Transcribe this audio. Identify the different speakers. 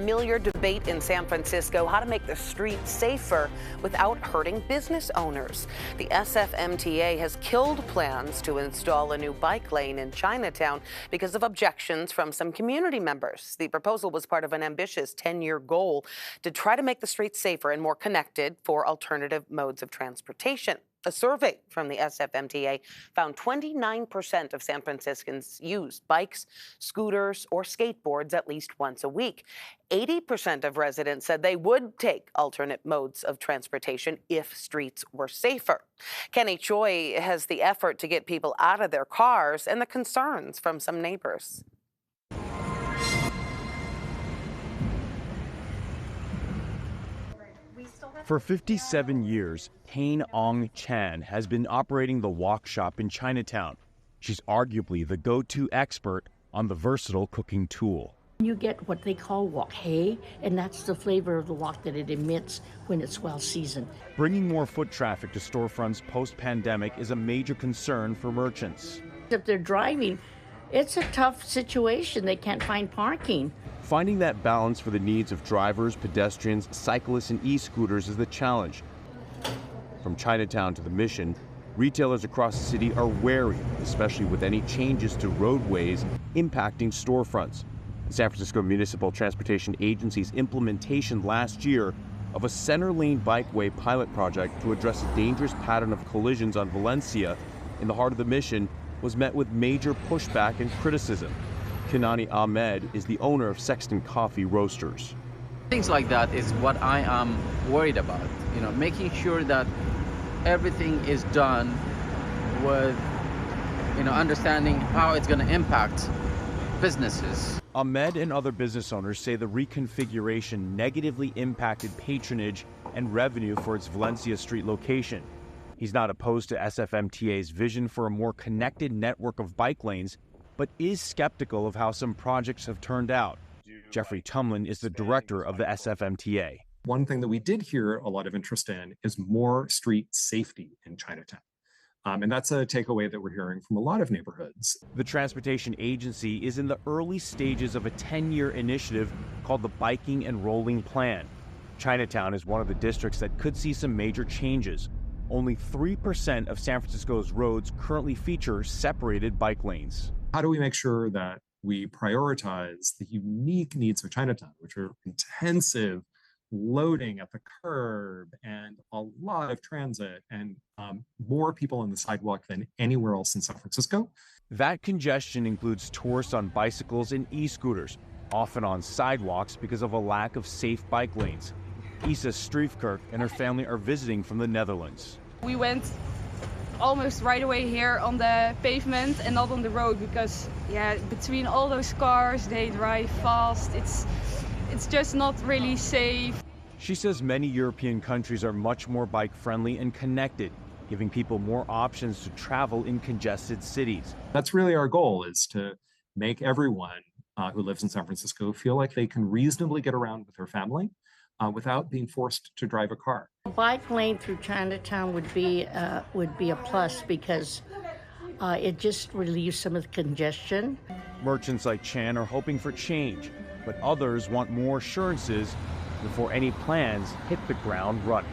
Speaker 1: familiar debate in San Francisco, how to make the streets safer without hurting business owners. The SFMTA has killed plans to install a new bike lane in Chinatown because of objections from some community members. The proposal was part of an ambitious 10-year goal to try to make the streets safer and more connected for alternative modes of transportation. A survey from the SFMTA found 29% of San Franciscans used bikes, scooters, or skateboards at least once a week. 80% of residents said they would take alternate modes of transportation if streets were safer. Kenny Choi has the effort to get people out of their cars and the concerns from some neighbors.
Speaker 2: For 57 years, Pain Ong Chan has been operating the wok shop in Chinatown. She's arguably the go-to expert on the versatile cooking tool.
Speaker 3: You get what they call wok hei, and that's the flavor of the wok that it emits when it's well seasoned.
Speaker 2: Bringing more foot traffic to storefronts post-pandemic is a major concern for merchants.
Speaker 3: If they're driving, it's a tough situation. They can't find parking.
Speaker 2: Finding that balance for the needs of drivers, pedestrians, cyclists, and e-scooters is the challenge. From Chinatown to the Mission, retailers across the city are wary, especially with any changes to roadways impacting storefronts. The San Francisco Municipal Transportation Agency's implementation last year of a center-lane bikeway pilot project to address a dangerous pattern of collisions on Valencia in the heart of the Mission was met with major pushback and criticism. Kanani Ahmed is the owner of Sexton Coffee Roasters.
Speaker 4: Things like that is what I am worried about. Making sure that everything is done with, understanding how it's going to impact businesses.
Speaker 2: Ahmed and other business owners say the reconfiguration negatively impacted patronage and revenue for its Valencia Street location. He's not opposed to SFMTA's vision for a more connected network of bike lanes, but is skeptical of how some projects have turned out. Jeffrey Tumlin is the director of the SFMTA.
Speaker 5: One thing that we did hear a lot of interest in is more street safety in Chinatown. And that's a takeaway that we're hearing from a lot of neighborhoods.
Speaker 2: The transportation agency is in the early stages of a 10-year initiative called the Biking and Rolling Plan. Chinatown is one of the districts that could see some major changes. Only 3% of San Francisco's roads currently feature separated bike lanes.
Speaker 5: How do we make sure that we prioritize the unique needs of Chinatown, which are intensive loading at the curb and a lot of transit and more people on the sidewalk than anywhere else in San Francisco?
Speaker 2: That congestion includes tourists on bicycles and e-scooters, often on sidewalks because of a lack of safe bike lanes. Isa Streefkerk and her family are visiting from the Netherlands.
Speaker 6: We went almost right away here on the pavement and not on the road because, between all those cars, they drive fast. It's just not really safe.
Speaker 2: She says many European countries are much more bike-friendly and connected, giving people more options to travel in congested cities.
Speaker 5: That's really our goal, is to make everyone who lives in San Francisco feel like they can reasonably get around with their family without being forced to drive a car.
Speaker 3: A bike lane through Chinatown would be a plus because it just relieves some of the congestion.
Speaker 2: Merchants like Chan are hoping for change, but others want more assurances before any plans hit the ground running.